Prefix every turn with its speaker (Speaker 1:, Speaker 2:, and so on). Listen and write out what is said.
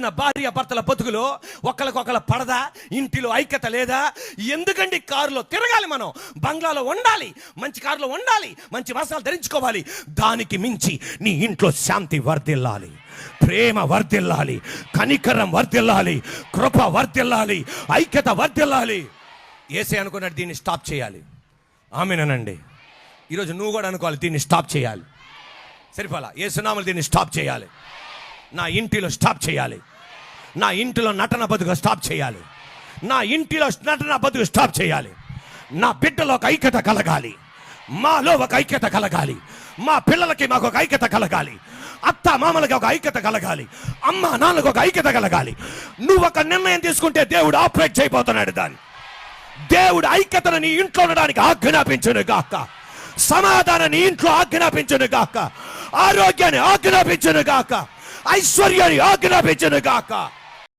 Speaker 1: రోజున భార్య భర్తల బతుకులో ఒకళ్ళకొకళ్ళ పడదా, ఇంటిలో ఐక్యత లేదా? ఎందుకండి కారులో తిరగాలి, మనం బంగ్లాలో ఉండాలి, మంచి కారులో ఉండాలి, మంచి వస్త్రాలు ధరించుకోవాలి. దానికి మించి నీ ఇంట్లో శాంతి వర్ధిల్లాలి, ప్రేమ వర్ధిల్లాలి, కనికరం వర్ధిల్లాలి, కృప వర్ధిల్లాలి, ఐక్యత వర్ధిల్లాలి. యేసే అనుకున్నాడు దీన్ని స్టాప్ చేయాలి. ఆమేనండి. ఈరోజు నువ్వు కూడా అనుకోవాలి దీన్ని స్టాప్ చేయాలి. సరిపోలా, యేసునామములో దీన్ని స్టాప్ చేయాలి. నా ఇంటిలో స్టాప్ చేయాలి, నా ఇంటిలో నటన బతుకు స్టాప్ చేయాలి, నా ఇంటిలో నటన బతుకు స్టాప్ చేయాలి. నా బిడ్డలో ఒక ఐక్యత కలగాలి, మాలో ఒక ఐక్యత కలగాలి, మా పిల్లలకి మాకు ఒక ఐక్యత కలగాలి, అత్త మామలకి ఒక ఐక్యత కలగాలి, అమ్మ నాన్నకు ఒక ఐక్యత కలగాలి. నువ్వు ఒక నిర్ణయం తీసుకుంటే దేవుడు ఆపరేట్ చేయబోతున్నాడు. దాన్ని దేవుడు ఐక్యతను నీ ఇంట్లో ఉండడానికి ఆజ్ఞాపించును గాక, సమాధానాన్ని ఇంట్లో ఆజ్ఞాపించును గాక, ఆరోగ్యాన్ని ఆజ్ఞాపించును గాక, ఐశ్వర్యాన్ని ఆజ్ఞాపించును గాక.